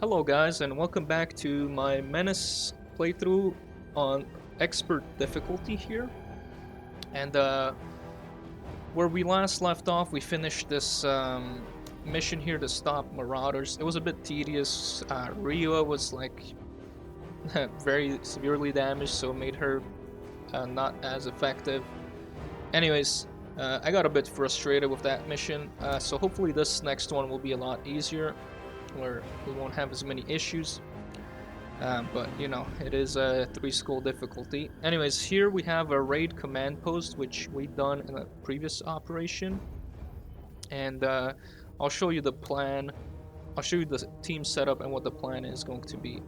Hello guys and welcome back to my Menace playthrough on expert difficulty here. And where we last left off, we finished this mission here to stop marauders. It was a bit tedious. Ria was like very severely damaged, so it made her not as effective. Anyways, I got a bit frustrated with that mission, so hopefully this next one will be a lot easier, where we won't have as many issues. But you know, it is a 3 school difficulty. Anyways, here we have a raid command post, which we done in a previous operation, and I'll show you the plan. I'll show you the team setup and what the plan is going to be.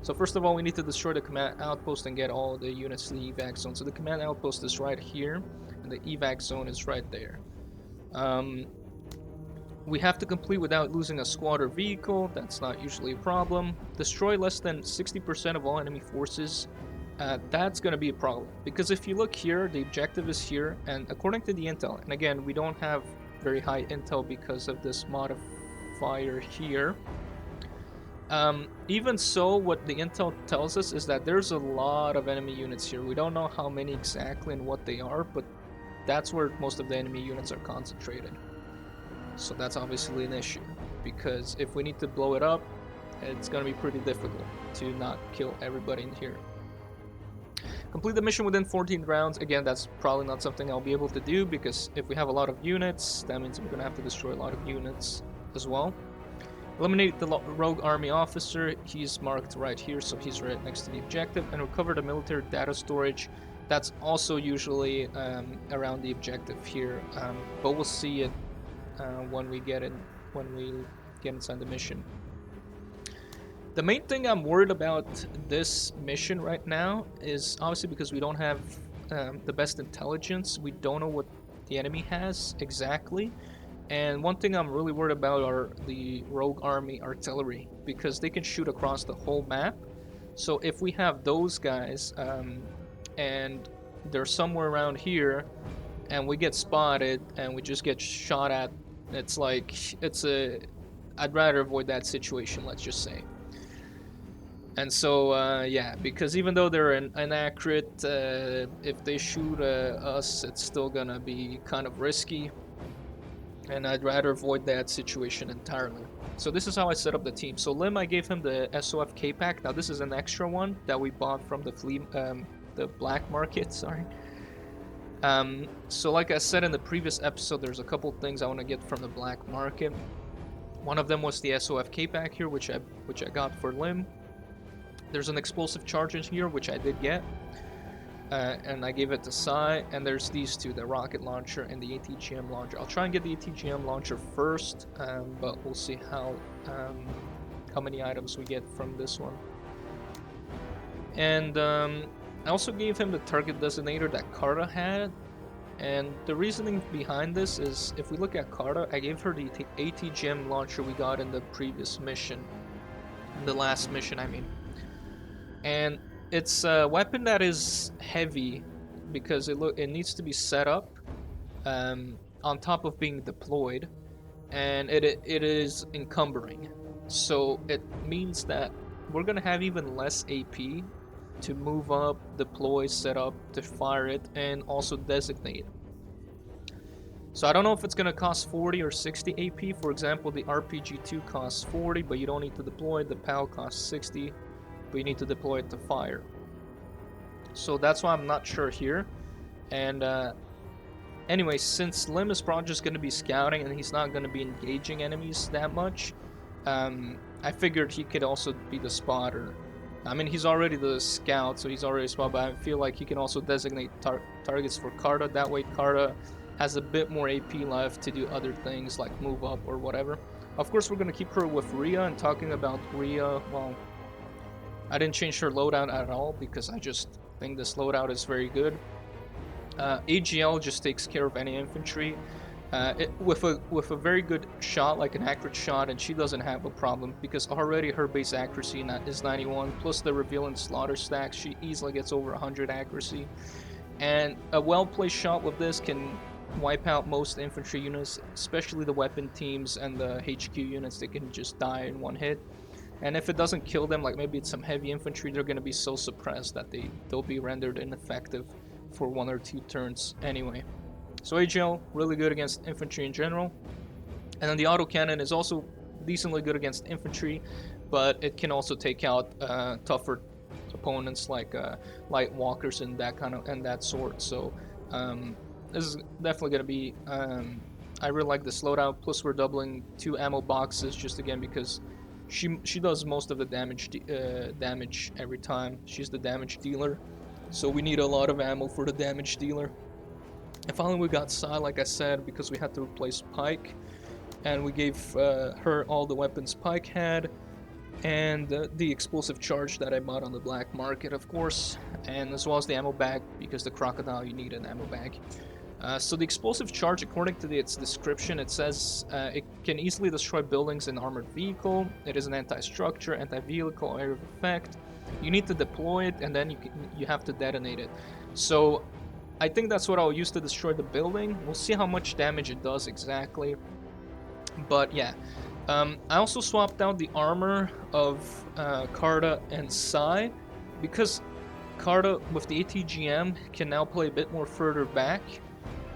So first of all, we need to destroy the command outpost and get all the units to the evac zone. So the command outpost is right here, and the evac zone is right there. Um, We have to complete without losing a squad or vehicle. That's not usually a problem. Destroy less than 60% of all enemy forces. That's going to be a problem. Because if you look here, the objective is here. And according to the intel, and again, we don't have very high intel because of this modifier here. Even so, what the intel tells us is that there's a lot of enemy units here. We don't know how many exactly and what they are, but that's where most of the enemy units are concentrated. So that's obviously an issue, because if we need to blow it up, it's going to be pretty difficult to not kill everybody in here. Complete the mission within 14 rounds. Again, that's probably not something I'll be able to do, because if we have a lot of units, that means we're going to have to destroy a lot of units as well. Eliminate the rogue army officer. He's marked right here, so he's right next to the objective. And recover the military data storage. That's also usually around the objective here, but we'll see it when we get inside the mission. The main thing I'm worried about this mission right now is obviously because we don't have the best intelligence. We don't know what the enemy has exactly. And one thing I'm really worried about are the rogue army artillery, because they can shoot across the whole map. So if we have those guys and they're somewhere around here and we get spotted and we just get shot at, I'd rather avoid that situation, let's just say. And so yeah, because even though they're inaccurate, if they shoot us, it's still gonna be kind of risky, and I'd rather avoid that situation entirely. So this is how I set up the team. So Lim, I gave him the SOF K-Pack. Now this is an extra one that we bought from the black market, sorry. So like I said in the previous episode, there's a couple things I want to get from the black market. One of them was the SOF K-Pack here, which I got for Lim. There's an explosive charge in here, which I did get, and I gave it to Sai. And there's these two, the rocket launcher and the ATGM launcher. I'll try and get the ATGM launcher first, but we'll see how many items we get from this one. And I also gave him the target designator that Carta had, and the reasoning behind this is, if we look at Carta, I gave her the ATGM launcher we got in the previous mission, in the last mission I mean. And it's a weapon that is heavy, because it needs to be set up on top of being deployed, and it is encumbering. So it means that we're gonna have even less AP to move up, deploy, set up, to fire it, and also designate. So I don't know if it's going to cost 40 or 60 AP. For example, the RPG-2 costs 40, but you don't need to deploy. The PAL costs 60, but you need to deploy it to fire. So that's why I'm not sure here. And anyway, since Lim is probably just going to be scouting and he's not going to be engaging enemies that much, I figured he could also be the spotter. I mean, he's already the scout, so he's already a spot, but I feel like he can also designate targets for Carta. That way Carta has a bit more AP left to do other things like move up or whatever. Of course, we're going to keep her with Ria, and talking about Ria, well, I didn't change her loadout at all because I just think this loadout is very good. AGL just takes care of any infantry. With a very good shot, like an accurate shot, and she doesn't have a problem because already her base accuracy is 91, plus the reveal and slaughter stacks, she easily gets over 100 accuracy. And a well-placed shot with this can wipe out most infantry units, especially the weapon teams and the HQ units that can just die in one hit. And if it doesn't kill them, like maybe it's some heavy infantry, they're gonna be so suppressed that they'll be rendered ineffective for 1 or 2 turns anyway. So AGL, really good against infantry in general. And then the autocannon is also decently good against infantry, but it can also take out tougher opponents like light walkers and that sort. So this is definitely gonna be. I really like the slowdown. Plus, we're doubling 2 ammo boxes just again because she does most of the damage every time. She's the damage dealer, so we need a lot of ammo for the damage dealer. And finally, we got Sai, like I said, because we had to replace Pike, and we gave her all the weapons Pike had, and the explosive charge that I bought on the black market, of course, and as well as the ammo bag, because the crocodile, you need an ammo bag. So the explosive charge, according to its description, it says it can easily destroy buildings and armored vehicle. It is an anti-structure, anti-vehicle area of effect. You need to deploy it, and then you have to detonate it. So I think that's what I'll use to destroy the building. We'll see how much damage it does exactly. But yeah, I also swapped out the armor of Carta and Sai because Carta with the ATGM can now play a bit more further back.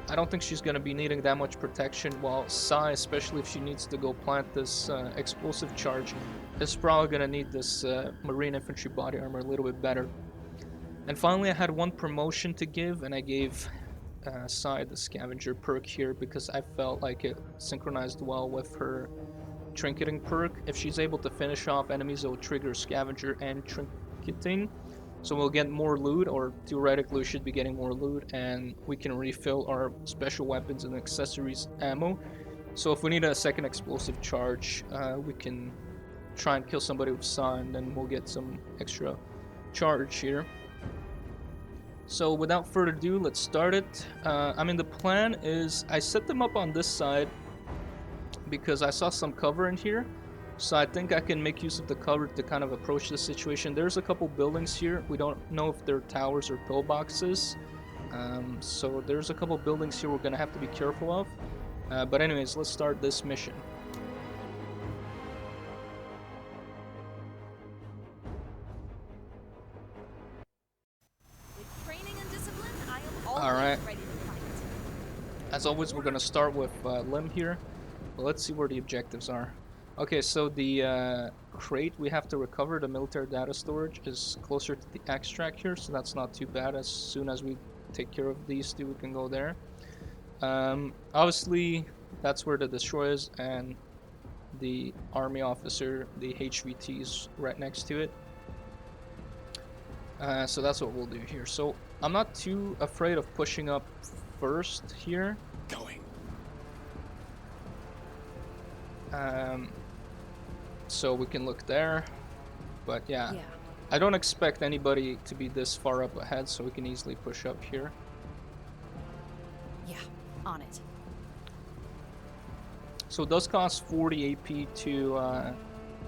I don't think she's going to be needing that much protection, while Sai, especially if she needs to go plant this explosive charge, is probably going to need this marine infantry body armor a little bit better. And finally, I had one promotion to give, and I gave Sai the scavenger perk here because I felt like it synchronized well with her trinketing perk. If she's able to finish off enemies, it will trigger scavenger and trinketing. So we'll get more loot, or theoretically we should be getting more loot, and we can refill our special weapons and accessories ammo. So if we need a second explosive charge, we can try and kill somebody with Sai, and then we'll get some extra charge here. So without further ado, let's start it. I mean, the plan is I set them up on this side because I saw some cover in here. So I think I can make use of the cover to kind of approach the situation. There's a couple buildings here. We don't know if they're towers or pillboxes. So there's a couple buildings here we're going to have to be careful of. But anyways, let's start this mission. With training and discipline, I am Alright. ready to fight. As always, we're going to start with Lim here. But let's see where the objectives are. Okay, so the crate we have to recover, the military data storage, is closer to the extract here, so that's not too bad. As soon as we take care of these two, we can go there. Obviously, that's where the destroyer is, and the army officer, the HVT, is right next to it. So that's what we'll do here. So I'm not too afraid of pushing up first here. Going. So we can look there, but yeah, I don't expect anybody to be this far up ahead, so we can easily push up here. Yeah, on it. So it does cost 40 AP to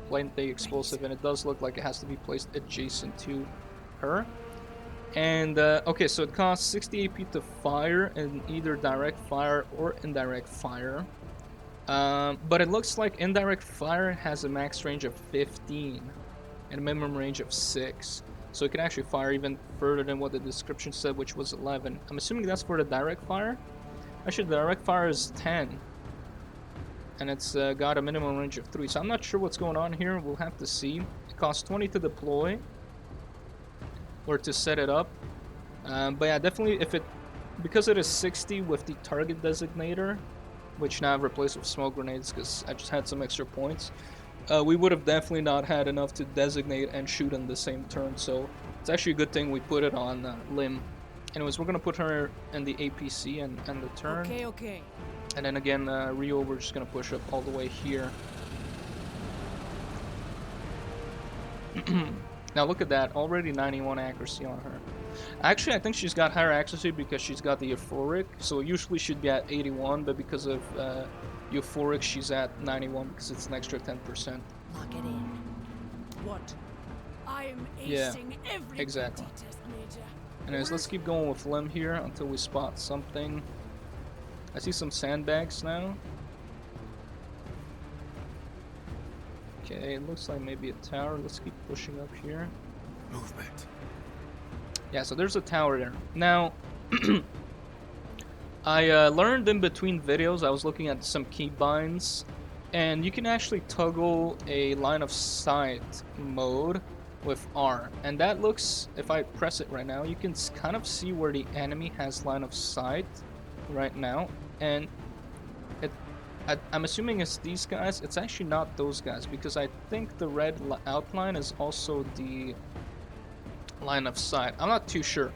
plant the explosive, and it does look like it has to be placed adjacent to her. And okay, so it costs 60 AP to fire in either direct fire or indirect fire. But it looks like indirect fire has a max range of 15 and a minimum range of 6. So it can actually fire even further than what the description said, which was 11. I'm assuming that's for the direct fire. Actually, the direct fire is 10. And it's got a minimum range of 3. So I'm not sure what's going on here. We'll have to see. It costs 20 to deploy or to set it up. But yeah, definitely because it is 60 with the target designator, which now I've replaced with smoke grenades because I just had some extra points, we would have definitely not had enough to designate and shoot in the same turn. So it's actually a good thing we put it on Lim. Anyways, we're going to put her in the APC and the turn. Okay. And then again, Rio, we're just going to push up all the way here. Now look at that, already 91 accuracy on her. Actually, I think she's got higher accuracy because she's got the euphoric, so usually she'd be at 81, but because of euphoric, she's at 91 because it's an extra 10%. Lock it in. What? I'm Yeah, acing every exactly. test, Major. Anyways, let's keep going with Lim here until we spot something. I see some sandbags now. Okay, it looks like maybe a tower. Let's keep pushing up here. Movement. Yeah, so there's a tower there. Now, I learned in between videos, I was looking at some keybinds, and you can actually toggle a line of sight mode with R. And that looks, if I press it right now, you can kind of see where the enemy has line of sight right now. And I'm assuming it's these guys. It's actually not those guys, because I think the red outline is also the line of sight. I'm not too sure.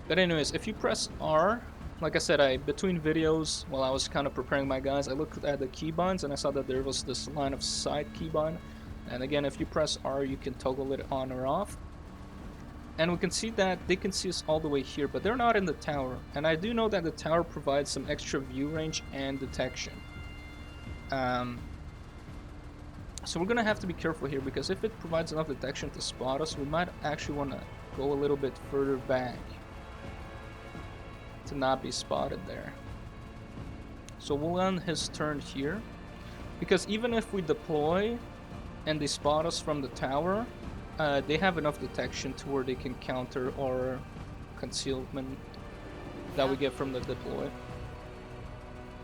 But anyways, if you press R, like I said, between videos, while I was kind of preparing my guys, I looked at the keybinds and I saw that there was this line of sight keybind. And again, if you press R, you can toggle it on or off. And we can see that they can see us all the way here, but they're not in the tower. And I do know that the tower provides some extra view range and detection. So we're gonna have to be careful here, because if it provides enough detection to spot us, we might actually want to go a little bit further back to not be spotted there. So we'll end his turn here, because even if we deploy and they spot us from the tower, they have enough detection to where they can counter our concealment that we get from the deploy.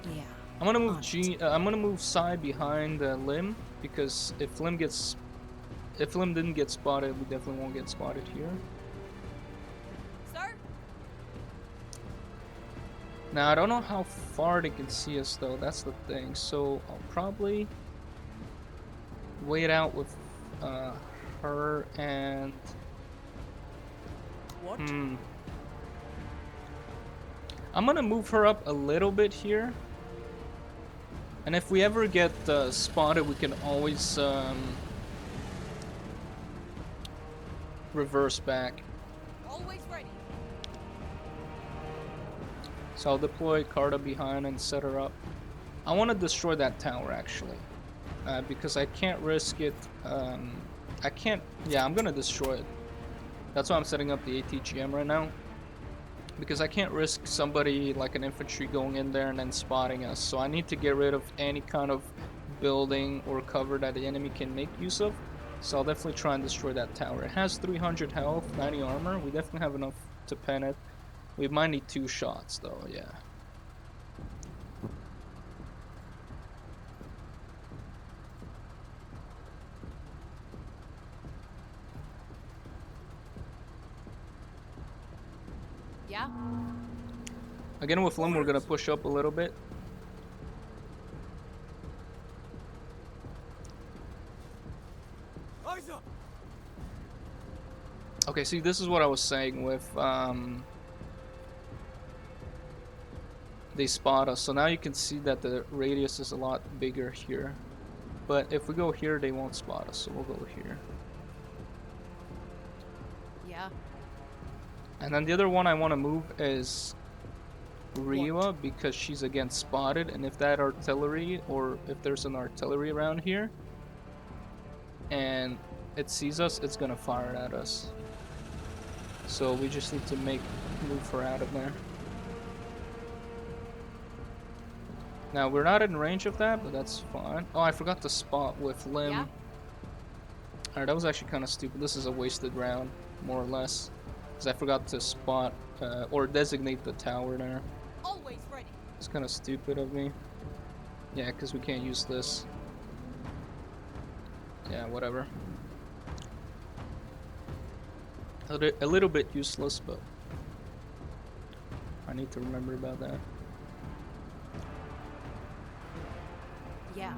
Yeah. I'm gonna move I'm gonna move Sai behind Lim, because if Lim didn't get spotted, we definitely won't get spotted here. Sir? Now I don't know how far they can see us though. That's the thing. So I'll probably wait out with her and. What? I'm gonna move her up a little bit here. And if we ever get spotted, we can always reverse back. Always ready. So I'll deploy Carta behind and set her up. I want to destroy that tower actually, because I can't risk it. I can't. Yeah, I'm gonna destroy it. That's why I'm setting up the ATGM right now. Because I can't risk somebody like an infantry going in there and then spotting us. So I need to get rid of any kind of building or cover that the enemy can make use of. So I'll definitely try and destroy that tower. It has 300 health, 90 armor. We definitely have enough to pen it. We might need 2 shots though, yeah. Yeah? Again with Lim, we're gonna push up a little bit. Okay, see, this is what I was saying with they spot us. So now you can see that the radius is a lot bigger here. But if we go here, they won't spot us, so we'll go here. Yeah. And then the other one I want to move is Riwa, because she's again spotted, and if that artillery, or if there's an artillery around here and it sees us, it's gonna fire at us. So we just need to move her out of there. Now we're not in range of that, but that's fine. Oh, I forgot to spot with Lim. Yeah. Alright, that was actually kind of stupid. This is a wasted round, more or less. Because I forgot to spot or designate the tower there. Always ready. It's kind of stupid of me. Yeah, because we can't use this. Yeah, whatever. A little bit useless, but I need to remember about that. Yeah.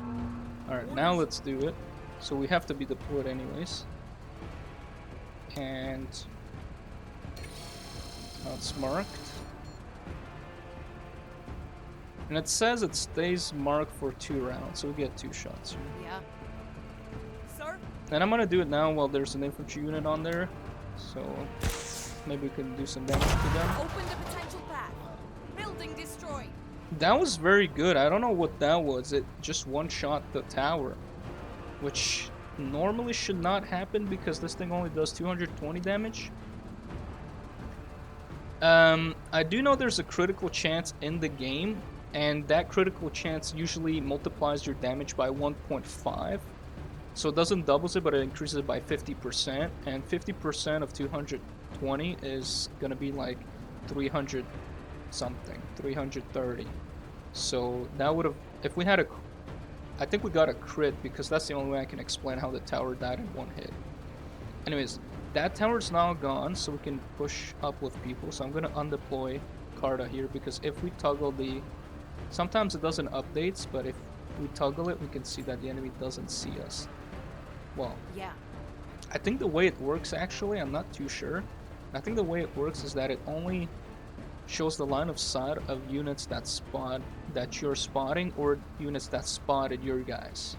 Alright, now let's do it. So we have to be deployed anyways. And now it's marked. And it says it stays marked for 2 rounds, so we get 2 shots here. Yeah. Sir? And I'm gonna do it now while there's an infantry unit on there. So maybe we can do some damage to them. Open the potential path. Building destroyed. That was very good. I don't know what that was. It just one-shot the tower, which normally should not happen because this thing only does 220 damage. I do know there's a critical chance in the game, and that critical chance usually multiplies your damage by 1.5. So it doesn't doubles it, but it increases it by 50%, and 50% of 220 is gonna be like 300 something, 330. So that would have, if we had a, I think we got a crit because that's the only way I can explain how the tower died in one hit. Anyways, that tower's now gone, so we can push up with people. So I'm gonna undeploy Carta here because if we toggle the, sometimes it doesn't updates, but if we toggle it, we can see that the enemy doesn't see us. Well, Yeah. I think the way it works actually, I'm not too sure. I think the way it works is that it only shows the line of sight of units that you're spotting or units that spotted your guys.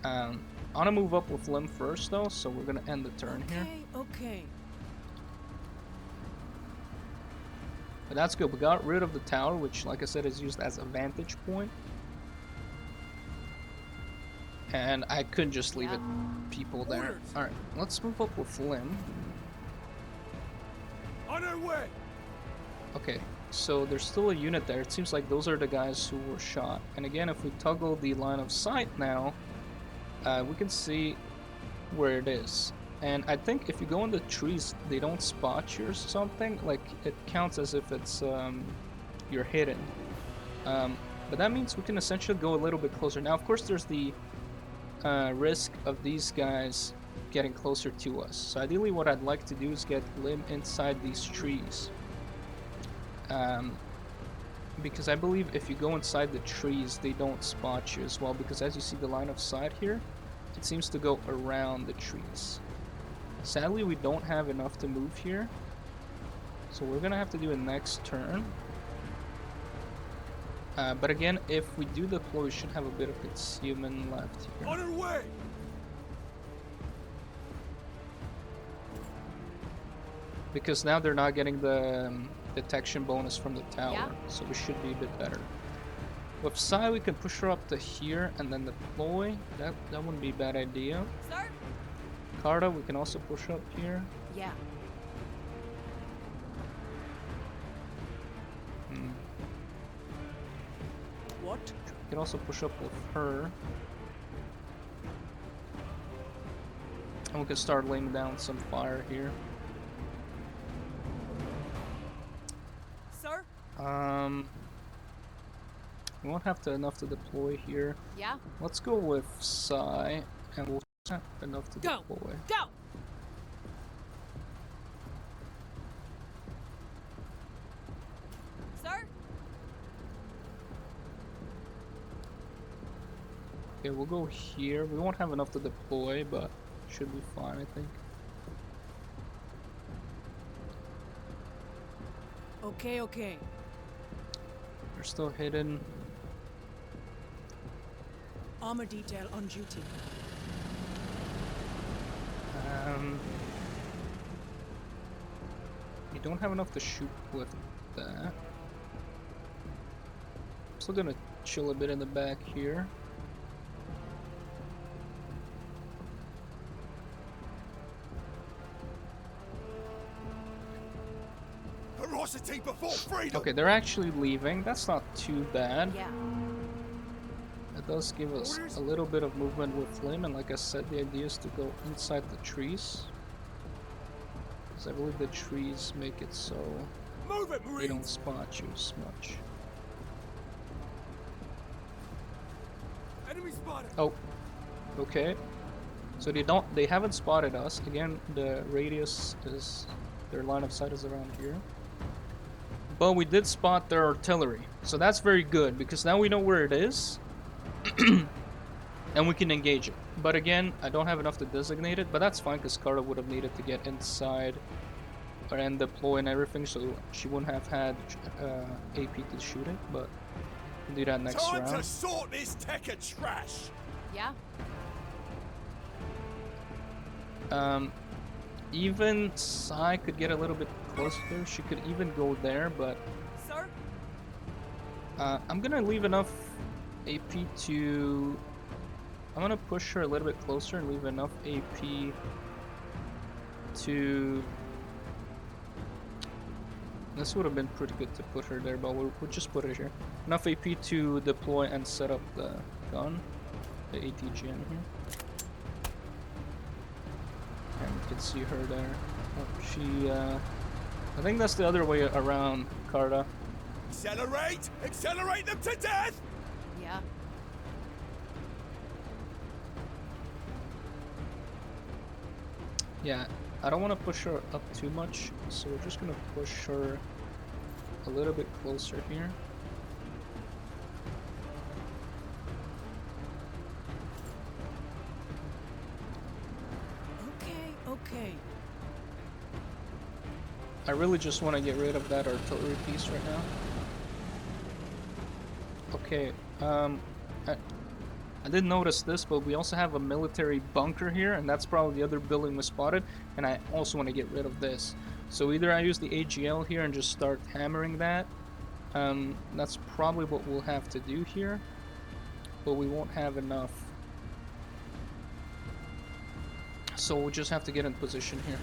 I want to move up with Lim first though, so we're gonna end the turn here. Okay. But that's good. We got rid of the tower, which, like I said, is used as a vantage point. And I couldn't just leave it people there. Alright, let's move up with Lim. On our way. Okay, so there's still a unit there. It seems like those are the guys who were shot. And again, if we toggle the line of sight now, we can see where it is. And I think if you go in the trees, they don't spot you or something. Like, it counts as if it's you're hidden. But that means we can essentially go a little bit closer. Now, of course, there's the risk of these guys getting closer to us. So ideally what I'd like to do is get Lim inside these trees. Because I believe if you go inside the trees, they don't spot you as well, because as you see the line of sight here, it seems to go around the trees. Sadly, we don't have enough to move here, so we're gonna have to do it next turn. But again, if we do deploy, we should have a bit of concealment left here. On our way. Because now they're not getting the detection bonus from the tower, Yeah. so we should be a bit better. With Sai, we can push her up to here and then deploy. That wouldn't be a bad idea. Sir? Carta, we can also push up here. Yeah. What? We can also push up with her. And we can start laying down some fire here. Sir? We won't have enough to deploy here. Yeah. Let's go with Sai, and we'll have enough to Go. deploy. Go! Sir? Okay, we'll go here. We won't have enough to deploy, but should be fine, I think. Okay. They're still hidden. Armor detail on duty. You don't have enough to shoot with that. Still gonna chill a bit in the back here. Ferocity before freedom. Okay, they're actually leaving. That's not too bad. Yeah. It does give us a little bit of movement with Lim, and like I said, the idea is to go inside the trees. Because I believe the trees make it so Move it, they don't Marines. spot you as much. Enemy spotted. Oh, okay. So they haven't spotted us. Again, the radius is, their line of sight is around here. But we did spot their artillery. So that's very good, because now we know where it is. And we can engage it. But again, I don't have enough to designate it, but that's fine, because Carta would have needed to get inside and deploy and everything, so she wouldn't have had AP to shoot it, but we'll do that next Time to round. sort this tech of trash. Yeah. Even Sai could get a little bit closer. She could even go there, but Sir? I'm gonna leave enough AP to... I'm gonna push her a little bit closer and leave enough AP to... This would have been pretty good to put her there, but we'll just put it here. Enough AP to deploy and set up the gun. the ATGM here. And you can see her there. Oh, she, I think that's the other way around, Carta. Accelerate! Accelerate them to death! Yeah. Yeah, I don't want to push her up too much, so we're just gonna push her a little bit closer here. Okay. I really just want to get rid of that artillery piece right now. Okay, I didn't notice this, but we also have a military bunker here, and that's probably the other building we spotted, and I also want to get rid of this. So either I use the AGL here and just start hammering that. That's probably what we'll have to do here, but we won't have enough. So we'll just have to get in position here.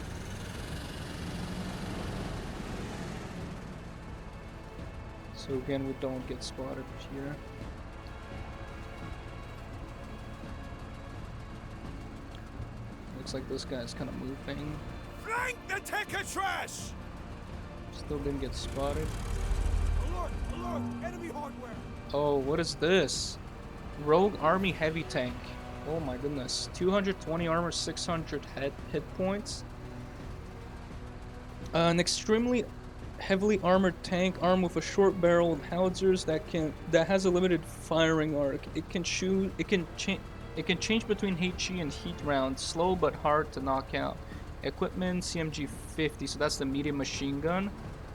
So again, we don't get spotted here. Looks like this guy's kind of moving. Flank the Tekka trash! Still didn't get spotted. Alert! Alert! Enemy hardware! Oh, what is this? Rogue Army Heavy Tank. Oh my goodness. 220 armor, 600 hit points. An extremely heavily armored tank armed with a short barrel and howitzers that has a limited firing arc. It can change between HE and heat rounds, slow but hard to knock out. Equipment CMG 50, so that's the medium machine gun,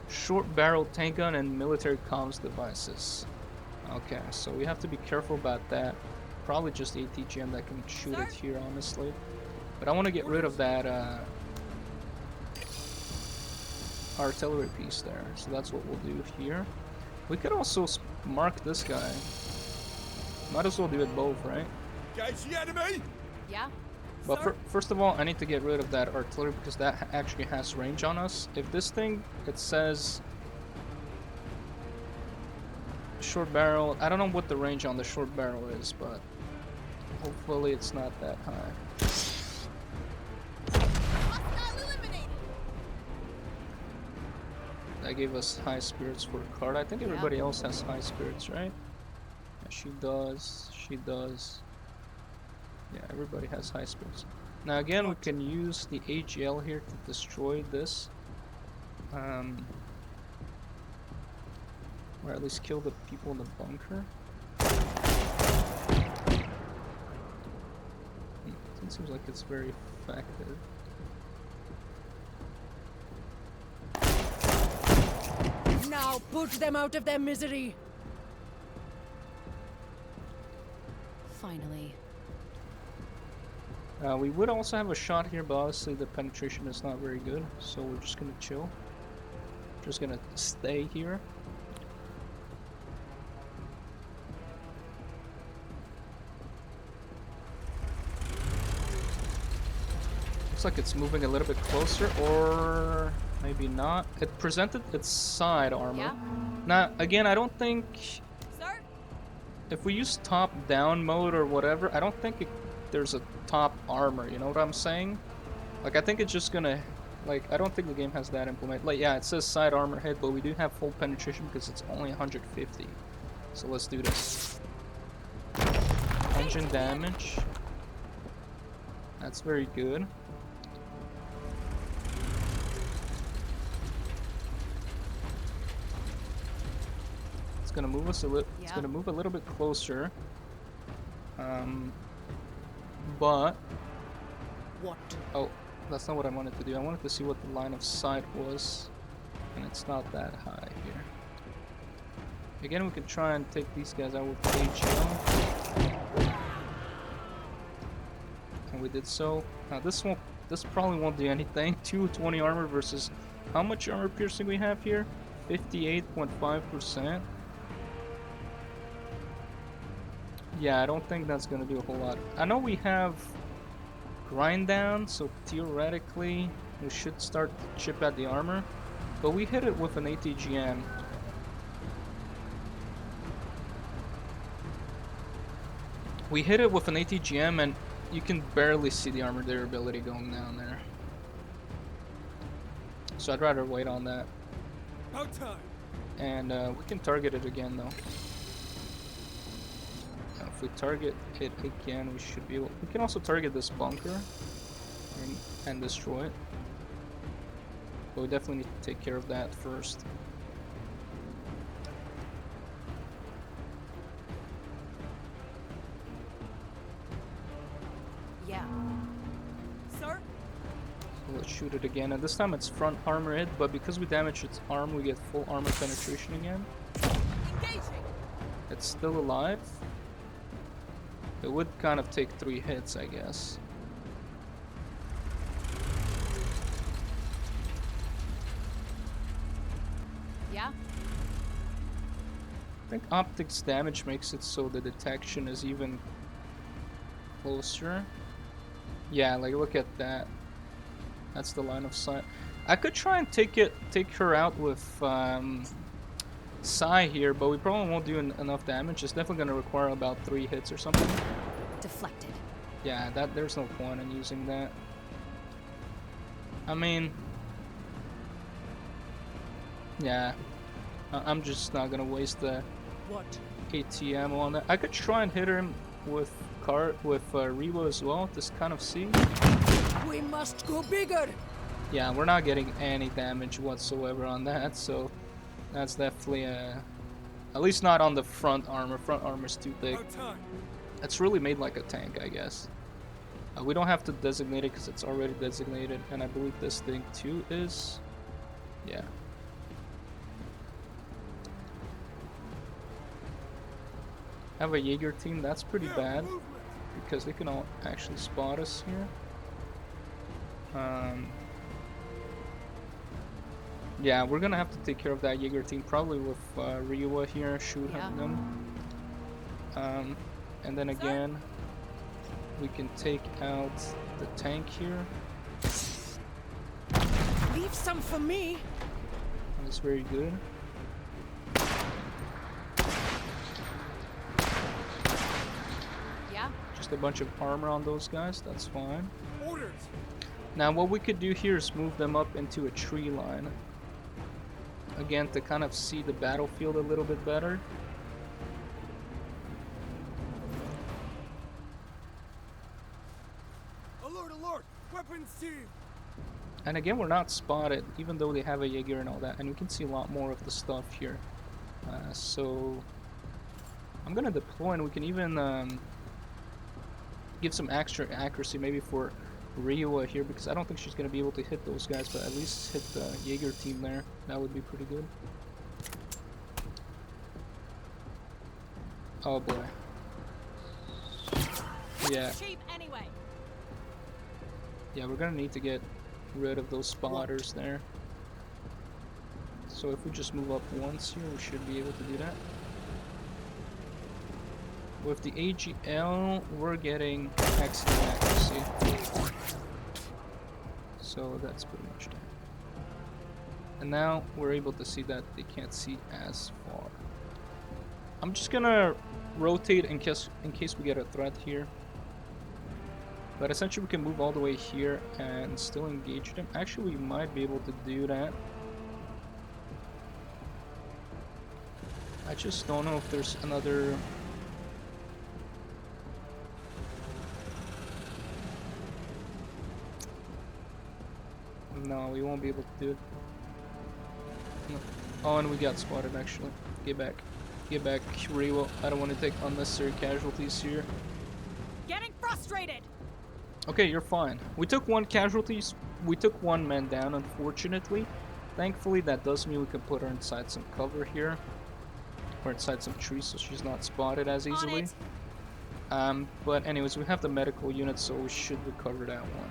short barrel tank gun, and military comms devices. Okay, so we have to be careful about that. Probably just ATGM that can shoot it here, honestly. But I want to get rid of that artillery piece there, so that's what we'll do here. We could also mark this guy. Might as well do it both, right? Engage the enemy! Yeah. But first of all, I need to get rid of that artillery because that actually has range on us. If this thing, it says short barrel, I don't know what the range on the short barrel is, but hopefully it's not that high. Hostile eliminated. That gave us high spirits for a card. I think everybody else has high spirits, right? Yeah, she does. She does. Yeah, everybody has high spirits. Now again, we can use the AGL here to destroy this. Or at least kill the people in the bunker. It seems like it's very effective. Now put them out of their misery. Finally. We would also have a shot here, but obviously the penetration is not very good, so we're just gonna chill. Just gonna stay here. Looks like it's moving a little bit closer, or maybe not. It presented its side armor. Yeah. Now, again, I don't think Sir? if we use top-down mode or whatever, I don't think there's a top armor, you know what I'm saying? Like, I think it's just gonna, like, I don't think the game has that implemented. Like, yeah, it says side armor hit, but we do have full penetration because it's only 150. So let's do this. Engine damage. That's very good. It's gonna move us a little. It's gonna move a little bit closer. But What? oh, that's not what I wanted to do. I wanted to see what the line of sight was, and it's not that high here. Again, we could try and take these guys out with AGL, and we did so. Now this probably won't do anything. 220 armor versus how much armor piercing we have here? 58.5%. Yeah, I don't think that's gonna do a whole lot. I know we have grind down, so theoretically we should start to chip at the armor, but we hit it with an ATGM. We hit it with an ATGM and you can barely see the armor durability going down there. So I'd rather wait on that. About time. And we can target it again though. If we target it again, we should be able... We can also target this bunker and destroy it. But we definitely need to take care of that first. Yeah. Sir? So let's shoot it again. And this time it's front armor hit, but because we damage its arm, we get full armor penetration again. Engaging. It's still alive. It would kind of take 3 hits, I guess. Yeah? I think optics damage makes it so the detection is even closer. Yeah, like look at that. That's the line of sight. I could try and take her out with Psy here, but we probably won't do enough damage. It's definitely gonna require about 3 hits or something. Deflected. Yeah, there's no point in using that. I mean, yeah, I'm just not gonna waste the What? ATM on that. I could try and hit him with Revo as well, just kind of see. We must go bigger. Yeah, we're not getting any damage whatsoever on that, so that's definitely at least not on the front armor. Front armor's too thick. About time. It's really made like a tank, I guess. We don't have to designate it because it's already designated, and I believe this thing too is. Yeah. Have a Jaeger team, that's pretty bad because they can all actually spot us here. Yeah, we're gonna have to take care of that Jaeger team probably with Ryua here, shoot them. And then again, we can take out the tank here. Leave some for me. That's very good. Yeah? Just a bunch of armor on those guys, that's fine. Orders. Now what we could do here is move them up into a tree line. Again, to kind of see the battlefield a little bit better. Alert, alert. Weapons team. And again, we're not spotted, even though they have a Jaeger and all that. And we can see a lot more of the stuff here. So I'm gonna deploy, and we can even give some extra accuracy maybe for Ryua here, because I don't think she's gonna be able to hit those guys, but at least hit the Jaeger team there. That would be pretty good. Oh boy. Yeah. Cheap anyway. Yeah, we're gonna need to get rid of those spotters there. So if we just move up once here, we should be able to do that. With the AGL, we're getting excellent accuracy. So that's pretty much that. And now we're able to see that they can't see as far. I'm just gonna rotate in case we get a threat here. But essentially we can move all the way here and still engage them. Actually, we might be able to do that. I just don't know if there's another... No, we won't be able to do it. No. Oh, and we got spotted actually. Get back. Get back, Ryua. I don't want to take unnecessary casualties here. Getting frustrated. Okay, you're fine. We took 1 casualties. We took 1 man down, unfortunately. Thankfully, that does mean we can put her inside some cover here. Or inside some trees so she's not spotted as easily. But anyways, we have the medical unit, so we should recover that one.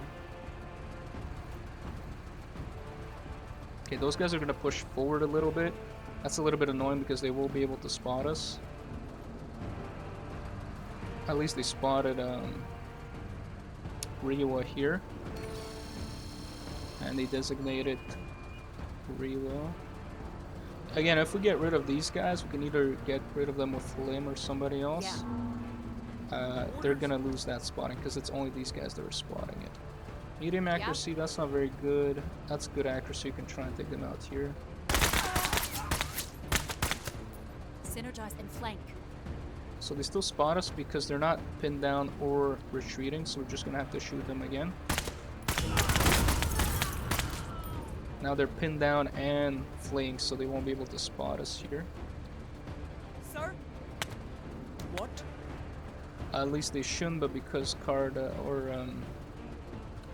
Okay, those guys are going to push forward a little bit. That's a little bit annoying because they will be able to spot us. At least they spotted Ryua here. And they designated Ryua. Again, if we get rid of these guys, we can either get rid of them with Lim or somebody else. they're gonna lose that spotting because it's only these guys that are spotting it. Medium accuracy, that's not very good. That's good accuracy. You can try and take them out here. Synergize and flank. So they still spot us because they're not pinned down or retreating, so we're just gonna have to shoot them again. Now they're pinned down and fleeing, so they won't be able to spot us here. Sir? What? At least they shouldn't, but because Carda or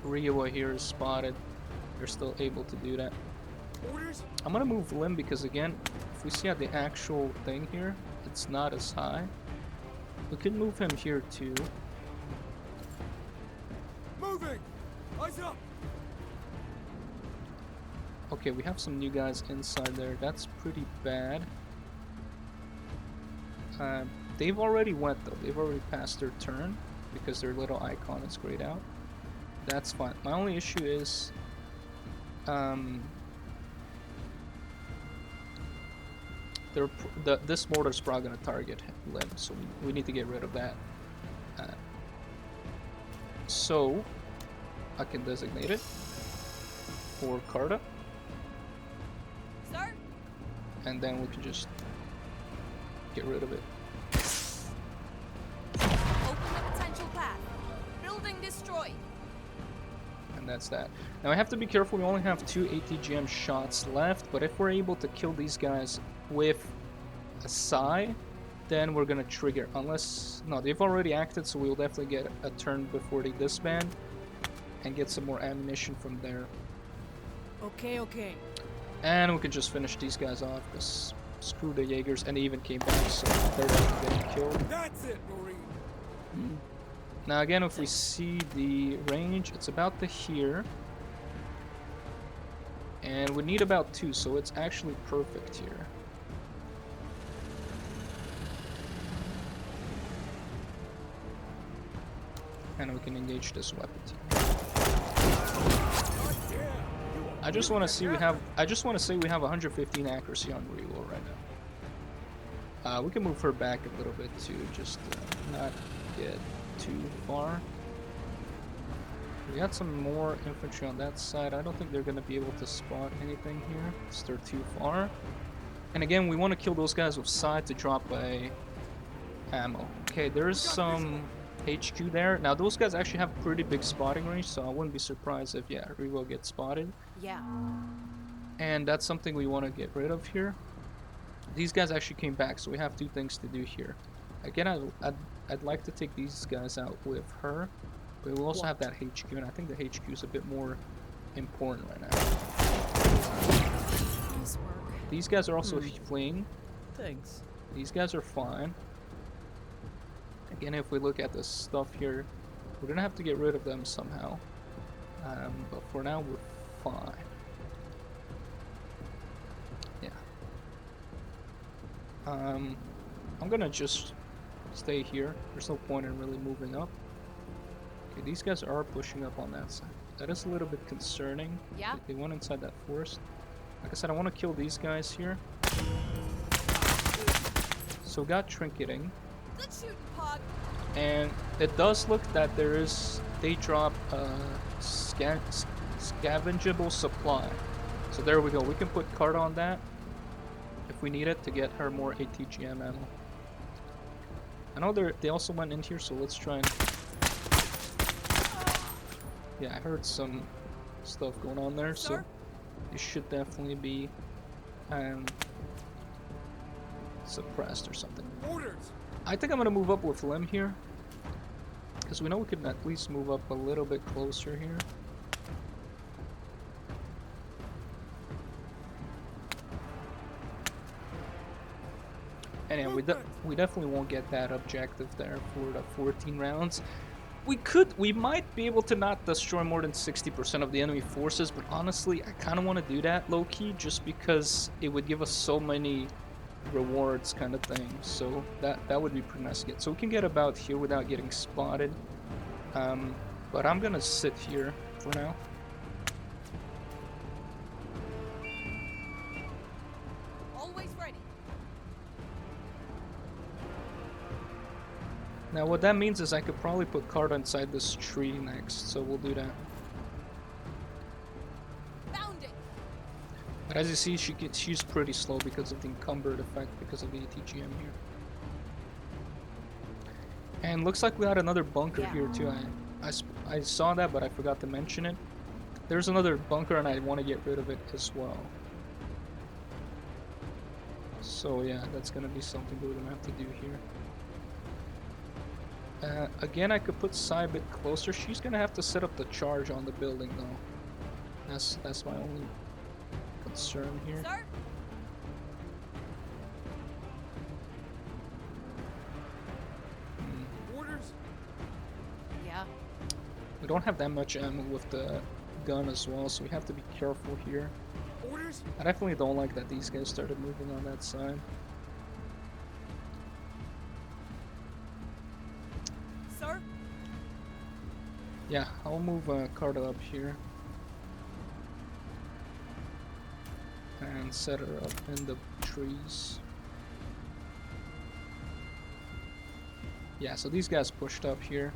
Riowa here is spotted, they're still able to do that. Orders? I'm gonna move Lim because again, if we see at the actual thing here, it's not as high. We could move him here too. Moving! Eyes up! Okay, we have some new guys inside there. That's pretty bad. They've already went though. They've already passed their turn because their little icon is grayed out. That's fine. My only issue is this mortar's probably gonna target Lim, so we need to get rid of that. So I can designate it for Carta, Sir? and then we can just get rid of it. Open the potential path. Building destroyed. And that's that. Now I have to be careful, we only have 2 ATGM shots left, but if we're able to kill these guys with a Psy, then we're gonna trigger. Unless, no, they've already acted, so we'll definitely get a turn before they disband and get some more ammunition from there. Okay, okay. And we can just finish these guys off, because screw the Jaegers, and they even came back, so they're not getting killed. That's it, Marine! Now again, if we see the range, it's about to here. And we need about 2, so it's actually perfect here. And we can engage this weapon team. I just want to see we have 115 accuracy on reload right now. We can move her back a little bit too, just not get too far. We got some more infantry on that side. I don't think they're gonna be able to spot anything here, because they're too far. And again, we want to kill those guys with side to drop a ammo. Okay, there's some HQ there. Now those guys actually have pretty big spotting range, so I wouldn't be surprised if Revo gets spotted. Yeah. And that's something we want to get rid of here. These guys actually came back, so we have 2 things to do here. Again, I'd like to take these guys out with her, but we'll also have that HQ, and I think the HQ is a bit more important right now. Nice work. These guys are also fleeing. Thanks. These guys are fine. Again, if we look at this stuff here, we're gonna have to get rid of them somehow. But for now, we're fine. Yeah. I'm gonna just stay here. There's no point in really moving up. Okay, these guys are pushing up on that side. That is a little bit concerning. Yeah? They went inside that forest. Like I said, I want to kill these guys here. So got trinketing. Good shooting, Pog. And it does look that they drop a scavengeable supply. So there we go. We can put card on that if we need it to get her more ATGM ammo. I know they also went in here, so let's try and... Yeah, I heard some stuff going on there, so it should definitely be suppressed or something. Orders! I think I'm gonna move up with Lim here, because we know we could at least move up a little bit closer here. Anyway, we definitely won't get that objective there for the 14 rounds. We might be able to not destroy more than 60% of the enemy forces, but honestly, I kind of want to do that low-key just because it would give us so many rewards kind of thing. So that would be pretty nice to get. So we can get about here without getting spotted. But I'm gonna sit here for now. Always ready. Now what that means is I could probably put Carta inside this tree next, so we'll do that. Found it. But as you see, she's pretty slow because of the encumbered effect because of the ATGM here. And looks like we got another bunker here too. I saw that, but I forgot to mention it. There's another bunker and I want to get rid of it as well. So yeah, that's gonna be something we're gonna have to do here. Again, I could put Sai a bit closer. She's gonna have to set up the charge on the building though. That's my only concern here. Sir? Orders? Yeah. We don't have that much ammo with the gun as well, so we have to be careful here. Orders? I definitely don't like that these guys started moving on that side. Sir? Yeah, I'll move Carta up here. And set her up in the trees. Yeah, so these guys pushed up here.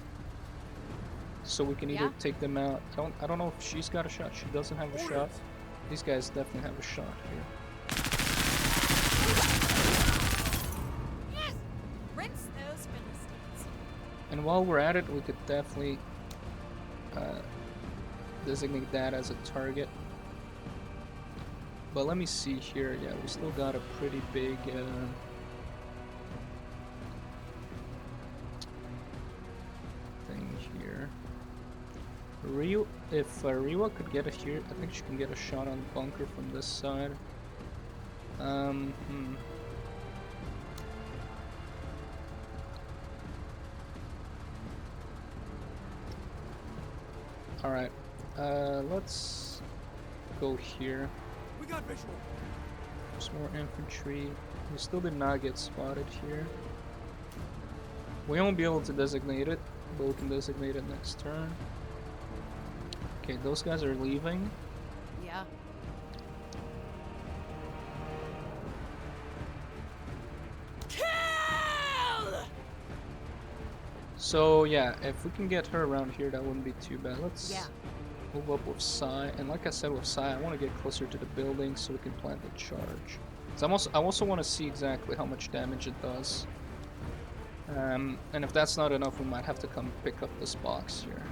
So we can either take them out. I don't know if she's got a shot. She doesn't have a shot. These guys definitely have a shot here. Yes! Rinse those Philistines. And while we're at it, we could definitely designate that as a target. But let me see here. Yeah, we still got a pretty big thing here. If Riwa could get it here, I think she can get a shot on the bunker from this side. Alright, let's go here. We got visual. There's more infantry. We still did not get spotted here. We won't be able to designate it, but we can designate it next turn. Okay, those guys are leaving. Yeah. Kill! So yeah, if we can get her around here, that wouldn't be too bad. Let's move up with Sai, and like I said with Sai, I want to get closer to the building so we can plant the charge. So I also want to see exactly how much damage it does. And if that's not enough, we might have to come pick up this box here.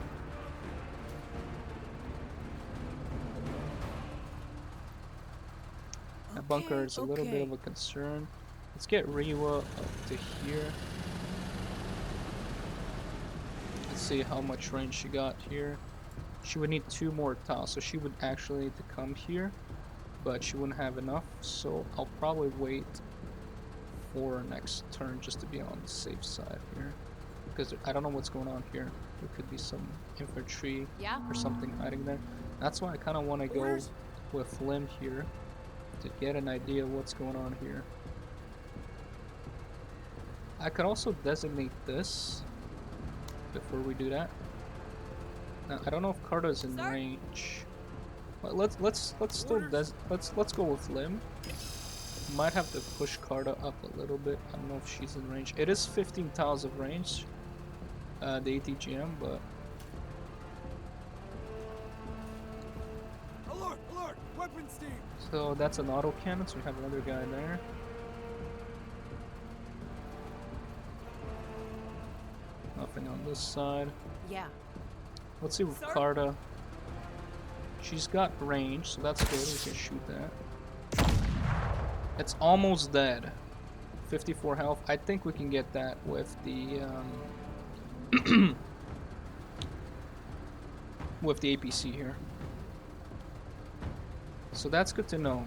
That bunker is a little bit of a concern. Let's get Riwa up to here. Let's see how much range she got here. She would need 2 more tiles, so she would actually need to come here, but she wouldn't have enough, so I'll probably wait for next turn just to be on the safe side here, because I don't know what's going on here. There could be some infantry or something hiding there. That's why I kind of want to go with Lim here to get an idea of what's going on here. I could also designate this before we do that. Now, I don't know if Carta's in range. Well, let's go with Lim. Might have to push Carta up a little bit. I don't know if she's in range. It is 15 tiles of range, the ATGM, but Alert! Alert! Weapon steam! so that's an auto cannon. So we have another guy there. Nothing on this side. Yeah. Let's see with Carta. She's got range, so that's good. We can shoot that. It's almost dead. 54 health. I think we can get that with the with the APC here. So that's good to know.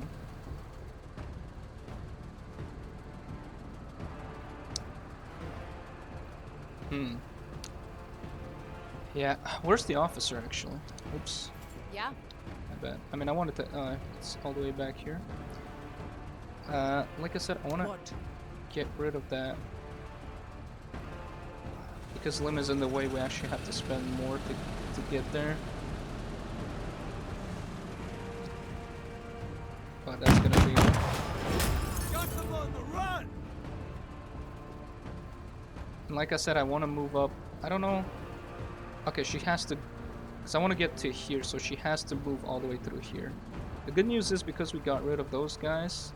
Yeah, where's the officer actually? Oops. Yeah. I bet. I mean, I wanted to. It's all the way back here. Like I said, I want to get rid of that because Lim is in the way. We actually have to spend more to get there. But that's gonna be. Got them on the run! And like I said, I want to move up. I don't know. Okay, she has to, because I want to get to here, so she has to move all the way through here. The good news is because we got rid of those guys,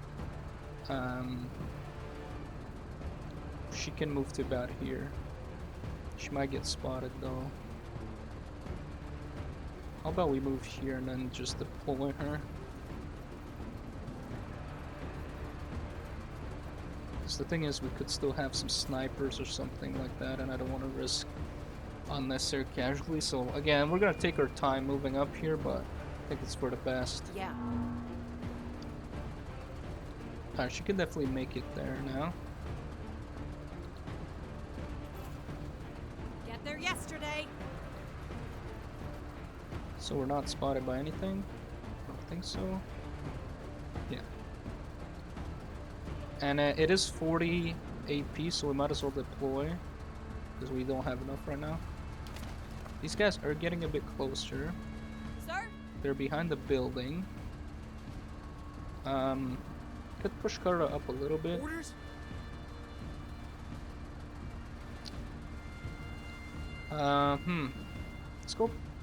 she can move to about here. She might get spotted though. How about we move here and then just deploy her? Because the thing is, we could still have some snipers or something like that, and I don't want to risk unnecessary casualties. So again, we're gonna take our time moving up here, but I think it's for the best. Yeah. Alright, she can definitely make it there now. Get there yesterday. So we're not spotted by anything? I don't think so. Yeah. And it is 40 AP, so we might as well deploy. Because we don't have enough right now. These guys are getting a bit closer. Sir? They're behind the building. Could push Kara up a little bit. Orders?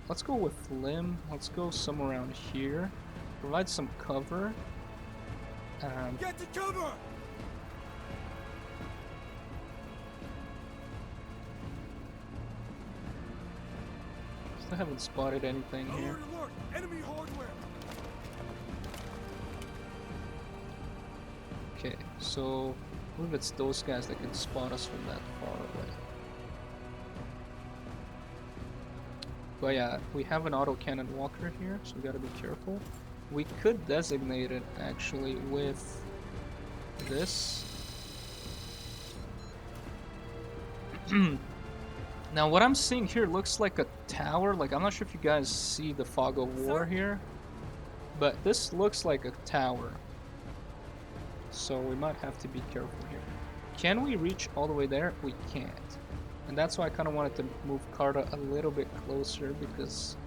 Let's go with Lim. Let's go somewhere around here. Provide some cover. Get to cover! Still haven't spotted anything here. Alert, alert! Enemy hardware! Okay, so I believe it's those guys that can spot us from that far away. But yeah, we have an autocannon walker here, so we gotta be careful. We could designate it actually with this. Now what I'm seeing here looks like a tower. Like, I'm not sure if you guys see the fog of war here, but this looks like a tower. So we might have to be careful here. Can we reach all the way there? We can't. And that's why I kind of wanted to move Carta a little bit closer, because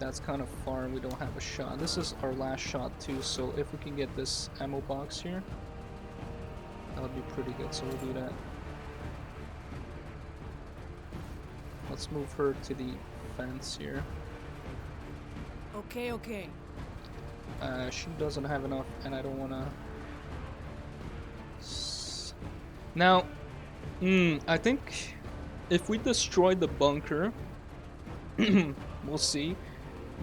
that's kind of far and we don't have a shot. This is our last shot too, so if we can get this ammo box here, that would be pretty good, so we'll do that. Let's move her to the fence here. Okay, okay. She doesn't have enough, and I don't want to... Now, I think if we destroy the bunker, we'll see.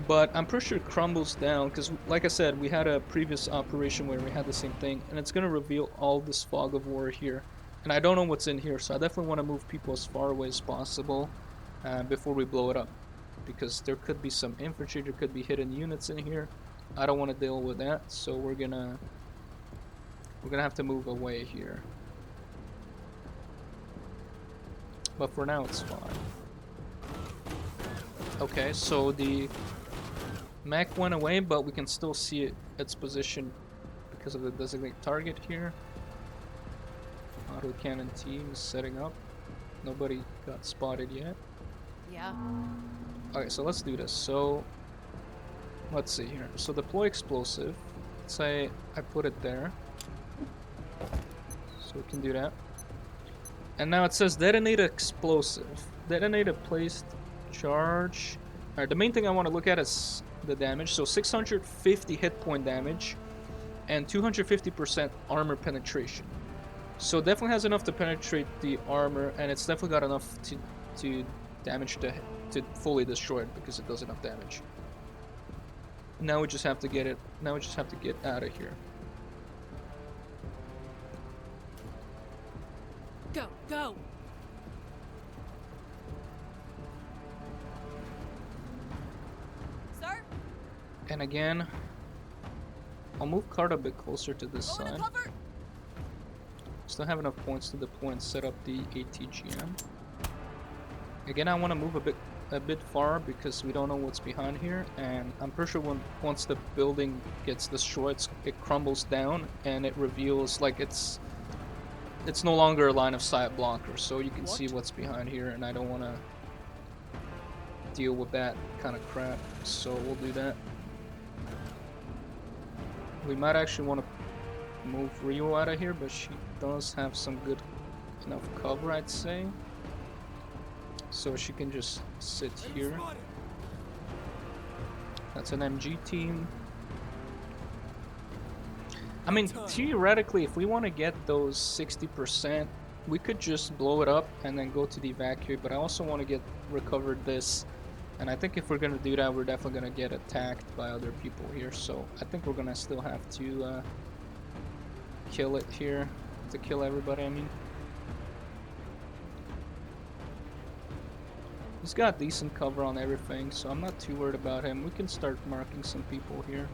But I'm pretty sure it crumbles down, because like I said, we had a previous operation where we had the same thing, and it's going to reveal all this fog of war here. And I don't know what's in here, so I definitely want to move people as far away as possible before we blow it up. Because there could be some infantry, there could be hidden units in here. I don't want to deal with that, so we're gonna have to move away here. But for now, it's fine. Okay, so the mech went away, but we can still see its position because of the designated target here. Autocannon team is setting up. Nobody got spotted yet. Yeah. Okay, so let's do this. So let's see here. So deploy explosive. Let's say I put it there. So we can do that. And now it says detonate explosive. Detonate a placed charge. Alright, the main thing I want to look at is the damage. So 650 hit point damage and 250% armor penetration. So it definitely has enough to penetrate the armor, and it's definitely got enough to damage to fully destroy it because it does enough damage. Now we just have to get it. Now we just have to get out of here. Go, go. Sir? And again, I'll move Card a bit closer to this Go into side. cover. Still have enough points to deploy and set up the ATGM. Again, I want to move a bit far because we don't know what's behind here, and I'm pretty sure once the building gets destroyed, it crumbles down and it reveals like it's no longer a line of sight blocker, so you can see what's behind here, and I don't want to deal with that kind of crap, so we'll do that. We might actually want to move Rio out of here, but she does have some good enough cover, I'd say. So she can just sit Enemy here. spotted. That's an MG team. I mean, theoretically, if we want to get those 60%, we could just blow it up and then go to the evacuate, but I also want to get recovered this. And I think if we're going to do that, we're definitely going to get attacked by other people here. So I think we're going to still have to kill it here. To kill everybody, I mean. He's got decent cover on everything, so I'm not too worried about him. We can start marking some people here.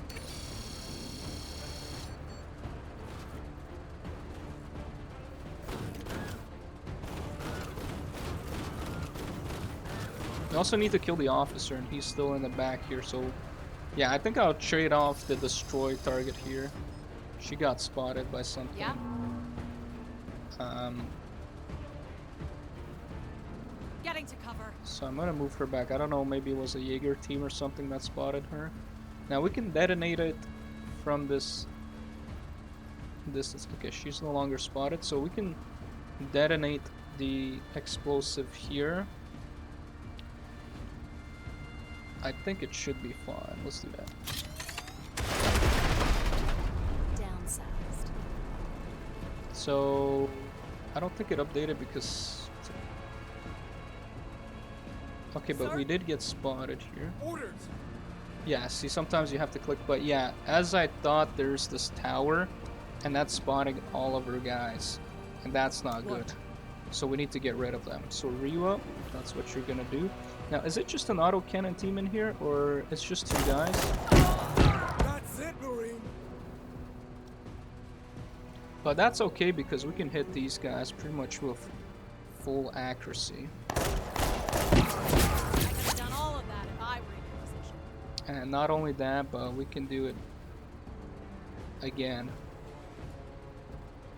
We also need to kill the officer, and he's still in the back here, so... Yeah, I think I'll trade off the destroy target here. She got spotted by something. Yeah. Getting to cover. So I'm gonna move her back. I don't know, maybe it was a Jaeger team or something that spotted her. Now we can detonate it from this distance. Okay, she's no longer spotted, so we can detonate the explosive here. I think it should be fine. Let's do that. Downsized. So I don't think it updated because... Okay, but we did get spotted here. Orders. Yeah, see, sometimes you have to click, but yeah, as I thought, there's this tower, and that's spotting all of our guys, and that's not good. So we need to get rid of them. So Riwa, that's what you're gonna do. Now, is it just an autocannon team in here, or it's just 2 guys? That's it, Marine. But that's okay, because we can hit these guys pretty much with full accuracy. I could have done all of that if I were in your position. And not only that, but we can do it again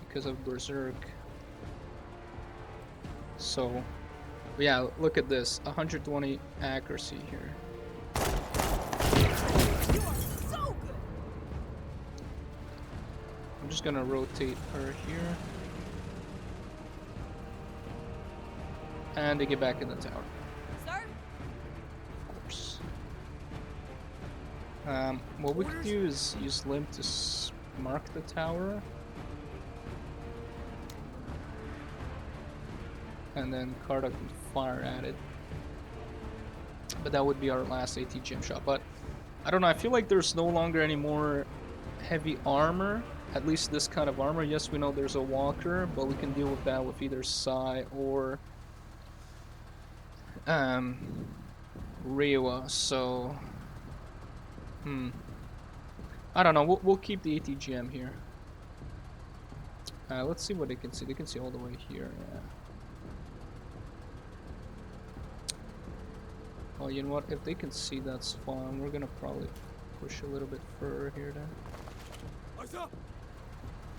because of Berserk. So, yeah, look at this, 120 accuracy here. You are so good. I'm just gonna rotate her here. And they get back in the tower, Sir? of course. What we could do is use Limb to mark the tower. And then Carta can fire at it. But that would be our last AT gem shot. But I don't know, I feel like there's no longer any more heavy armor. At least this kind of armor. Yes, we know there's a walker, but we can deal with that with either Sai or Reiwa. So I don't know, we'll keep the ATGM here. Let's see what they can see. They can see all the way here, yeah. Well, you know what? If they can see, that's fine. We're gonna probably push a little bit further here then. Eyes up.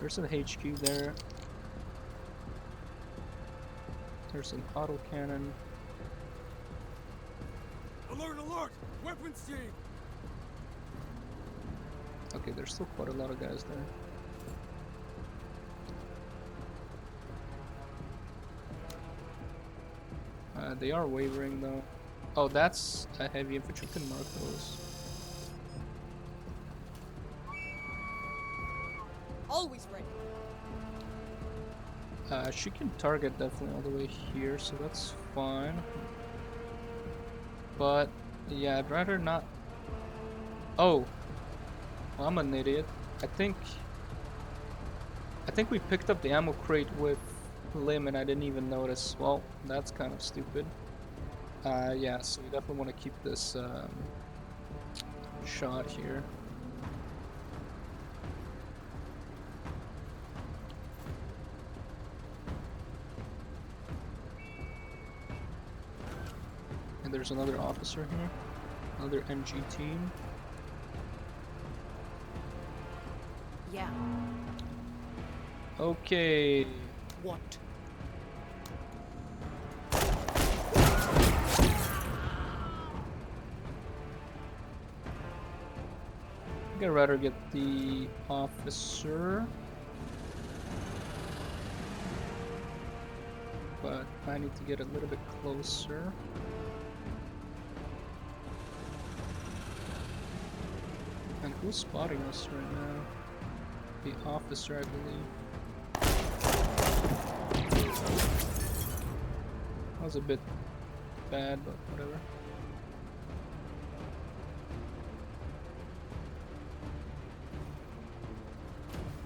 There's an HQ there. There's an autocannon. Alert, alert! Weapons team! Okay, there's still quite a lot of guys there. They are wavering though. Oh, that's a heavy infantry. We can mark those. Always ready. She can target definitely all the way here, so that's fine. But yeah, I'd rather not. Oh, well, I'm an idiot. I think we picked up the ammo crate with Limb and I didn't even notice. Well, that's kind of stupid. Yeah, so we definitely want to keep this shot here. And there's another officer here, another MG team. Yeah. Okay. What? I'd rather get the officer. but I need to get a little bit closer. And who's spotting us right now? The officer, I believe. That was a bit bad, but whatever.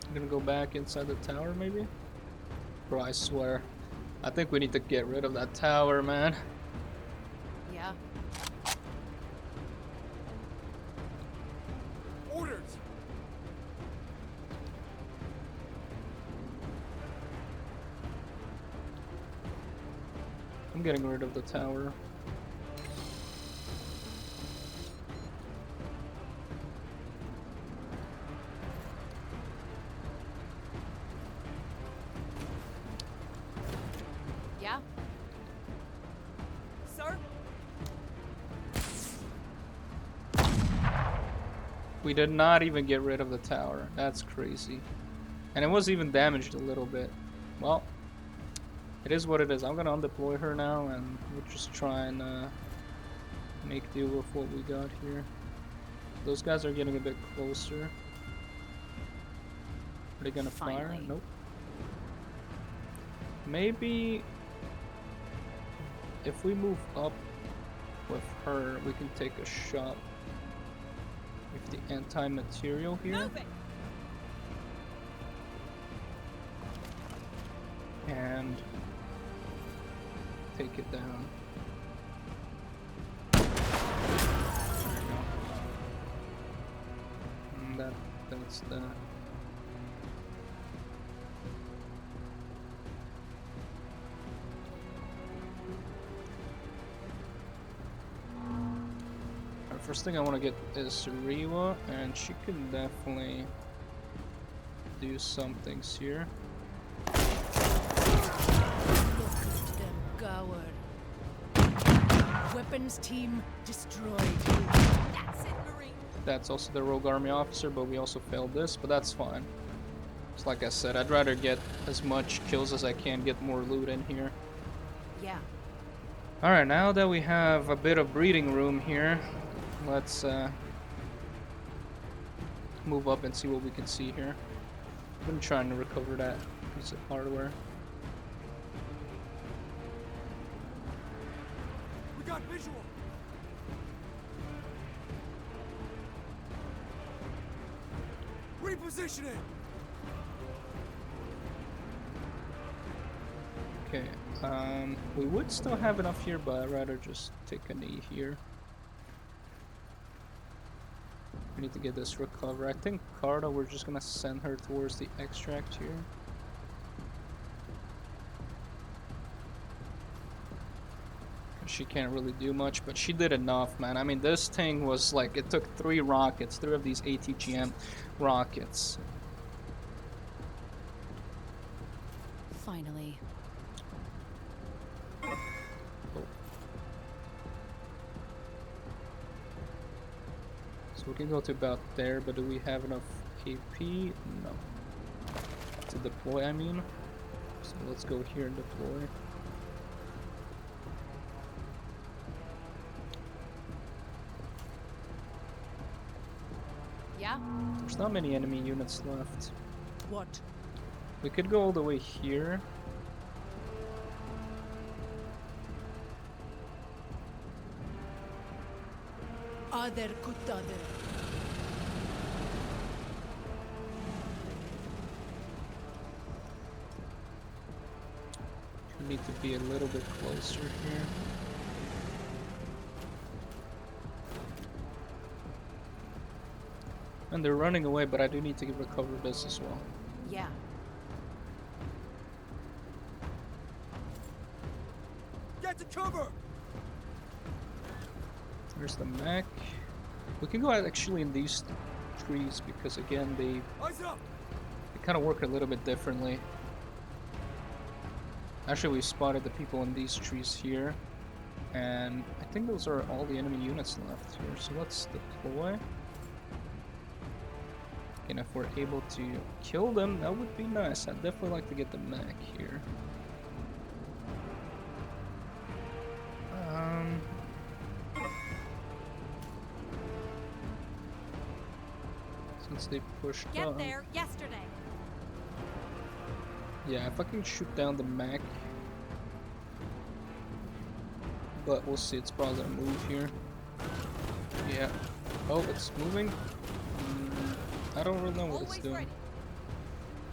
I'm gonna go back inside the tower, maybe? Bro, I swear. I think we need to get rid of that tower, man. Yeah. Orders! I'm getting rid of the tower. Yeah. Sir? We did not even get rid of the tower. That's crazy. And it was even damaged a little bit. Well, it is what it is. I'm gonna undeploy her now and we'll just try and make do with what we got here. Those guys are getting a bit closer. Are they gonna fire? Finally. Nope. Maybe if we move up with her, we can take a shot with the anti-material here. Move it! And take it down. There we go. And that's that. First thing I want to get is Riwa, and she can definitely do some things here. Look at them coward. Weapons team destroyed. That's it, Marine. That's also the rogue army officer, but we also failed this, but that's fine. It's like I said, I'd rather get as much kills as I can, get more loot in here. Yeah. Alright, now that we have a bit of breathing room here, let's move up and see what we can see here. I've been trying to recover that piece of hardware. We got visual! Repositioning! Okay, we would still have enough here, but I'd rather just take a knee here. We need to get this recover. I think Carta, we're just gonna send her towards the extract here. She can't really do much, but she did enough, man. I mean, this thing was like, it took 3 rockets, 3 of these ATGM rockets. Finally. So we can go to about there, but do we have enough AP? No. To deploy, I mean. So let's go here and deploy. Yeah? There's not many enemy units left. What? We could go all the way here. Other kutader. We need to be a little bit closer here. And they're running away, but I do need to recover this as well. Yeah. Get to cover! There's the mech. We can go out actually in these trees because again they Eyes up! kind of work a little bit differently. Actually, we spotted the people in these trees here, and I think those are all the enemy units left here. So let's deploy. And if we're able to kill them, that would be nice. I'd definitely like to get the mech here. Since they pushed Get up. there yesterday. Yeah, if I can shoot down the mech. But we'll see, it's probably gonna move here. Yeah. Oh, it's moving? I don't really know what it's Always doing.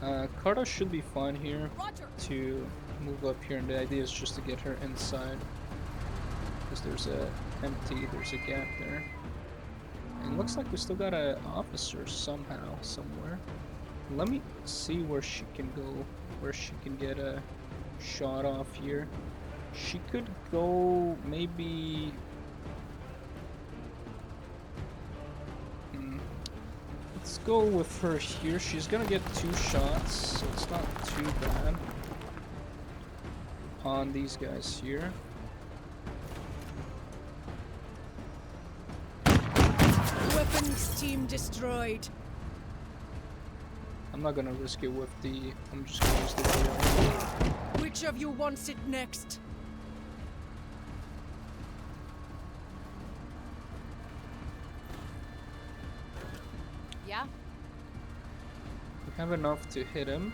ready. Carta should be fine here Roger. to move up here, and the idea is just to get her inside. Because there's a gap there. And it looks like we still got an officer somehow, somewhere. Let me see where she can go, where she can get a shot off here. She could go maybe... Let's go with her here. She's gonna get 2 shots, so it's not too bad on these guys here. Weapons team destroyed. I'm not gonna risk it with the... I'm just gonna use the drill. Which of you wants it next? Yeah. We have enough to hit him.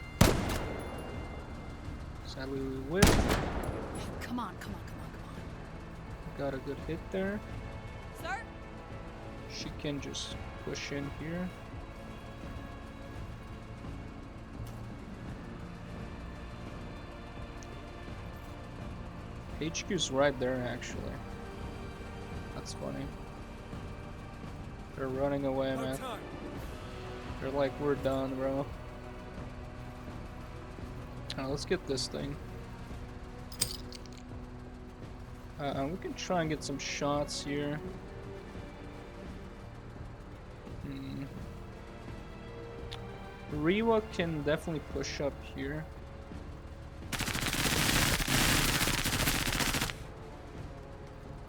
Sadly, we whip. Come on, come on, come on, come Got a good hit there. on. Sir? She can just push in here. HQ's right there, actually. That's funny. They're running away, No man. time. They're like, we're done, bro. Alright, let's get this thing. We can try and get some shots here. Rewa can definitely push up here.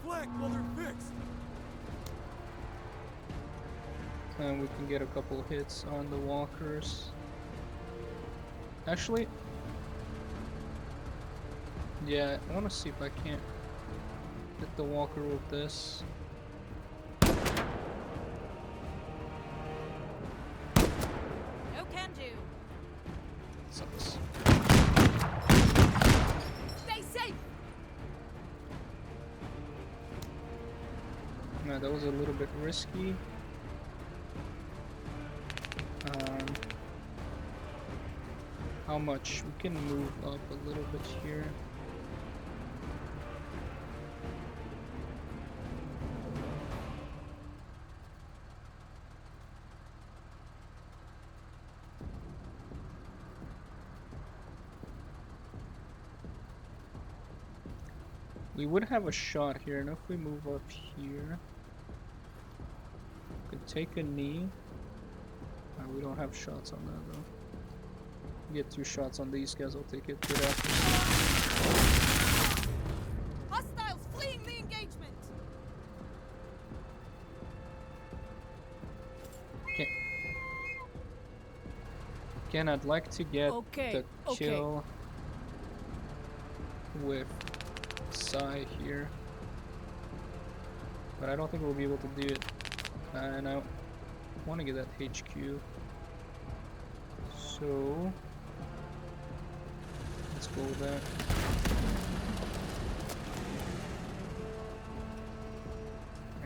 Flank while they're fixed. And we can get a couple hits on the walkers. Actually, yeah, I want to see if I can't hit the walker with this. No can do. Sucks. Stay safe. Yeah, that was a little bit risky. How much? We can move up a little bit here. We would have a shot here, and if we move up here, we could take a knee. We don't have shots on that though. Get 2 shots on these guys, I'll take it. Good after. Hostiles fleeing the engagement. Again, I'd like to get Okay, the kill with Sai here, but I don't think we'll be able to do it. And I want to get that HQ, so let's go with that.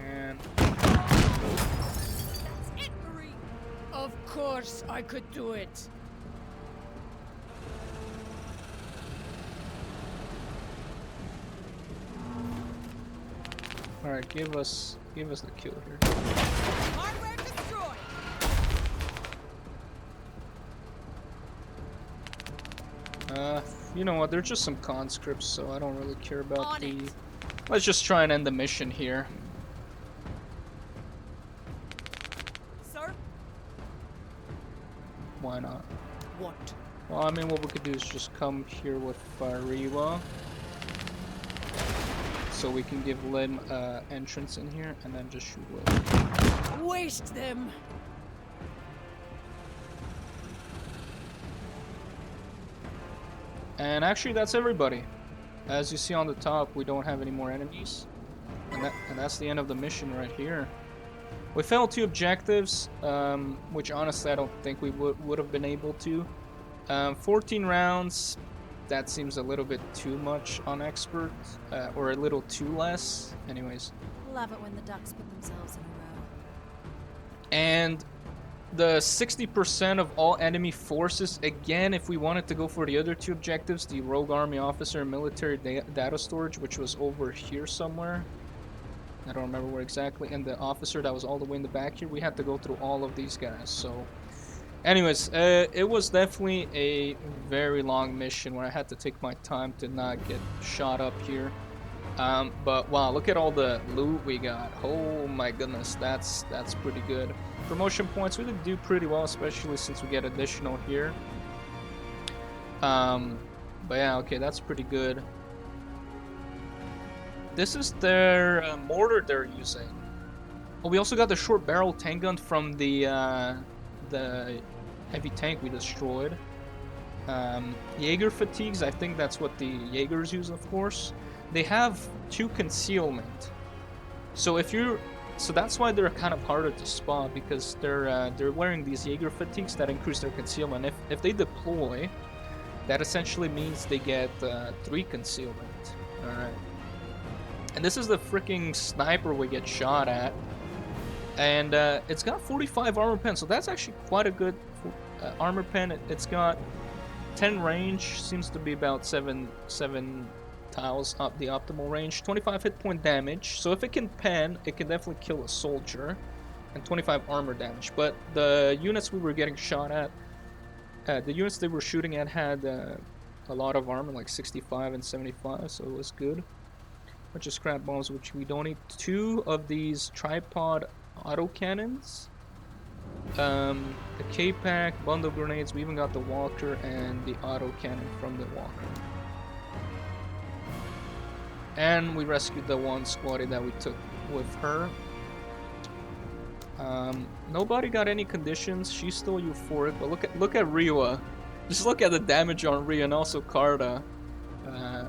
And That's it, Marine. Of course I could do it. all right, give us the kill here. Hardware destroyed. You know what? They're just some conscripts, so I don't really care about On the. it. Let's just try and end the mission here. Sir? Why not? What? Well, I mean, what we could do is just come here with Fariwa, so we can give Lim entrance in here, and then just shoot Lim. Waste them. And actually, that's everybody. As you see on the top, we don't have any more enemies, and that's the end of the mission right here. We failed 2 objectives, which honestly I don't think we would have been able to. 14 rounds, that seems a little bit too much on expert, or a little too less. Anyways. Love it when the ducks put themselves in a row. And the 60% of all enemy forces, again, if we wanted to go for the other 2 objectives, the rogue army officer and military data storage, which was over here somewhere. I don't remember where exactly, and the officer that was all the way in the back here, we had to go through all of these guys, so... Anyways, it was definitely a very long mission where I had to take my time to not get shot up here. But wow, look at all the loot we got. Oh my goodness, that's pretty good. Promotion points, we did do pretty well, especially since we get additional here. But yeah, okay, that's pretty good. This is their mortar they're using. Oh, we also got the short barrel tank gun from the heavy tank we destroyed. Jaeger fatigues, I think that's what the Jaegers use, of course. They have 2 concealment. So if you're, so that's why they're kind of harder to spot, because they're wearing these Jaeger fatigues that increase their concealment. If they deploy, that essentially means they get 3 concealment. All right. And this is the freaking sniper we get shot at. And it's got 45 armor pen, so that's actually quite a good armor pen. It's got 10 range, seems to be about 7 tiles up the optimal range. 25 hit point damage, so if it can pen, it can definitely kill a soldier. And 25 armor damage. But the units we were getting shot at, the units they were shooting at had a lot of armor, like 65 and 75, so it was good. Bunch of scrap bombs, which we don't need. 2 of these tripod autocannons, a K-Pack, bundle grenades, we even got the walker and the autocannon from the walker. And we rescued the 1 squatty that we took with her. Nobody got any conditions, she's still euphoric, but look at Riwa. Just look at the damage on Riwa and also Karda.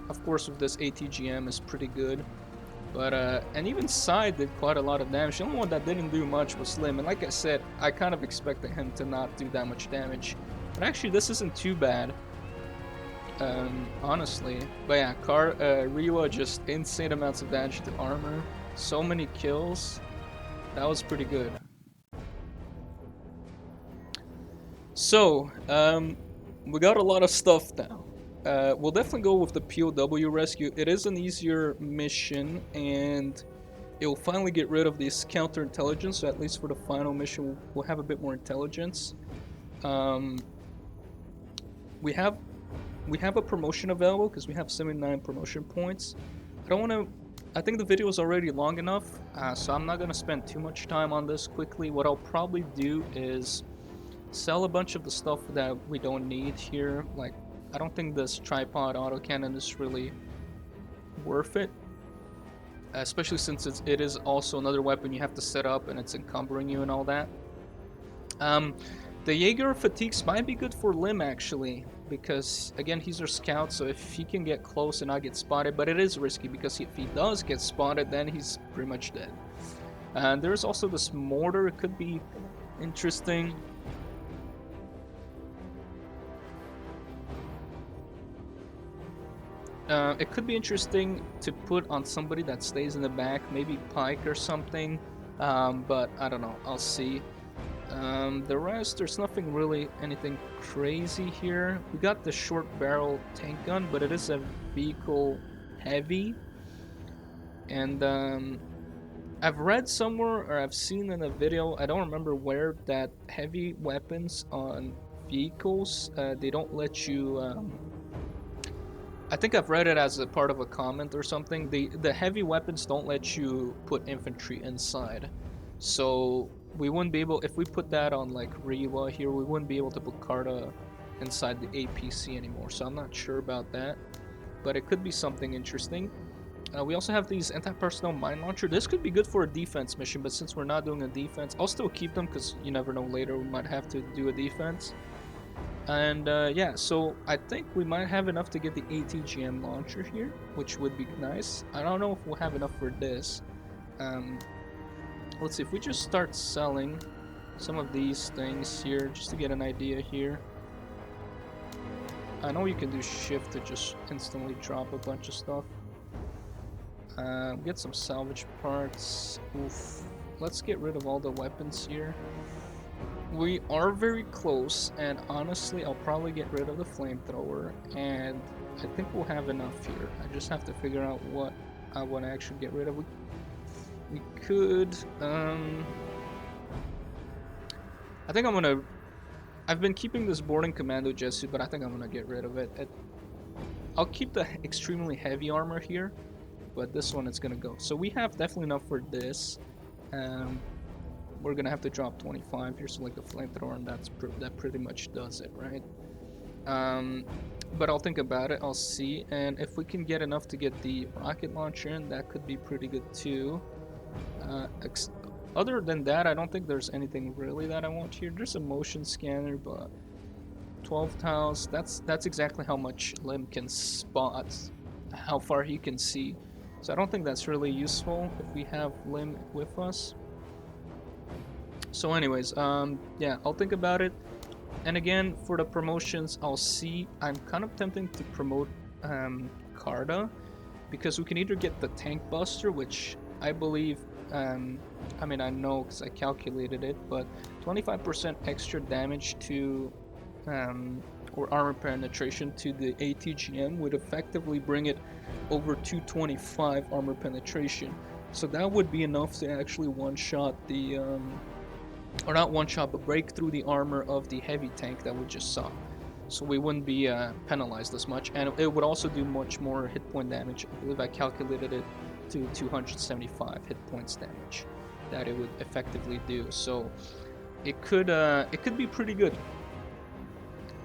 Of course with this ATGM is pretty good. But, and even Side did quite a lot of damage. The only one that didn't do much was Slim. And like I said, I kind of expected him to not do that much damage. But actually, this isn't too bad. Honestly. But yeah, Riwa just insane amounts of damage to armor. So many kills. That was pretty good. So, we got a lot of stuff now. We'll definitely go with the POW rescue. It is an easier mission, and it will finally get rid of this counterintelligence, so at least for the final mission we'll have a bit more intelligence. We have a promotion available because we have 79 promotion points. I think the video is already long enough, so I'm not going to spend too much time on this quickly. What I'll probably do is sell a bunch of the stuff that we don't need here. Like, I don't think this tripod autocannon is really worth it, especially since it is also another weapon you have to set up and it's encumbering you and all that. The Jaeger fatigues might be good for Lim actually, because again he's our scout, so if he can get close and not get spotted, but it is risky because if he does get spotted then he's pretty much dead. And there's also this mortar, it could be interesting. It could be interesting to put on somebody that stays in the back, maybe Pike or something, but I don't know, I'll see. The rest, there's nothing really, anything crazy here. We got the short barrel tank gun, but it is a vehicle heavy. And I've read somewhere, or I've seen in a video, I don't remember where, that heavy weapons on vehicles, they don't let you... I think I've read it as a part of a comment or something. The heavy weapons don't let you put infantry inside. So we wouldn't be able, if we put that on like Riwa here, we wouldn't be able to put Karda inside the APC anymore. So I'm not sure about that, but it could be something interesting. We also have these anti-personnel mine launcher. This could be good for a defense mission, but since we're not doing a defense, I'll still keep them because you never know, later we might have to do a defense. And yeah, so I think we might have enough to get the ATGM launcher here, which would be nice. I don't know if we'll have enough for this. let's see if we just start selling some of these things here just to get an idea here. I know you can do shift to just instantly drop a bunch of stuff. Get some salvage parts. Oof. Let's get rid of all the weapons here. We are very close, and honestly, I'll probably get rid of the flamethrower, and I think we'll have enough here. I just have to figure out what I want to actually get rid of. We could, I think I'm gonna, I've been keeping this boarding commando jet suit, but I think I'm gonna get rid of it. I'll keep the extremely heavy armor here, but this one it's gonna go. So we have definitely enough for this. We're gonna have to drop 25 here, so like the flamethrower, and that pretty much does it, right? But I'll think about it, I'll see, and if we can get enough to get the rocket launcher in, that could be pretty good too. Other than that, I don't think there's anything really that I want here. There's a motion scanner, but 12 tiles, that's exactly how much Lim can spot, how far he can see. So I don't think that's really useful if we have Lim with us. So anyways, yeah, I'll think about it. And again, for the promotions, I'll see. I'm kind of tempting to promote Carta, because we can either get the Tank Buster, which I believe, I mean, I know because I calculated it, but 25% extra damage to, or armor penetration to the ATGM would effectively bring it over 225 armor penetration. So that would be enough to actually one-shot the, or not one-shot, but break through the armor of the heavy tank that we just saw. So we wouldn't be penalized as much, and it would also do much more hit point damage. I believe I calculated it to 275 hit points damage that it would effectively do. So it could be pretty good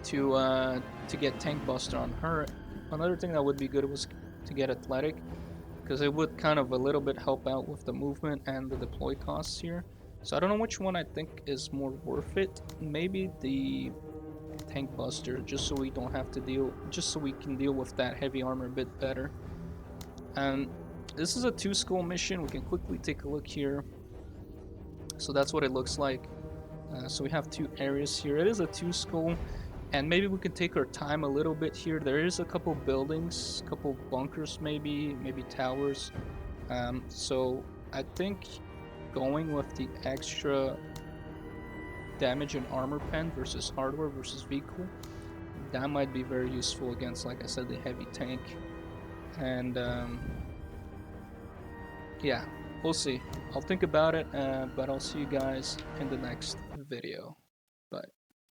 to get Tank Buster on her. Another thing that would be good was to get Athletic, because it would kind of a little bit help out with the movement and the deploy costs here. So I don't know which one I think is more worth it. Maybe the Tank Buster, just so we don't have to deal, just so we can deal with that heavy armor a bit better. And this is a 2-skull mission. We can quickly take a look here. So that's what it looks like. So we have 2 areas here. It is a 2-skull, and maybe we can take our time a little bit here. There is a couple buildings, couple bunkers, maybe towers. So I think going with the extra damage and armor pen versus hardware versus vehicle, that might be very useful against, like I said, the heavy tank. And yeah, we'll see. I'll think about it, but I'll see you guys in the next video.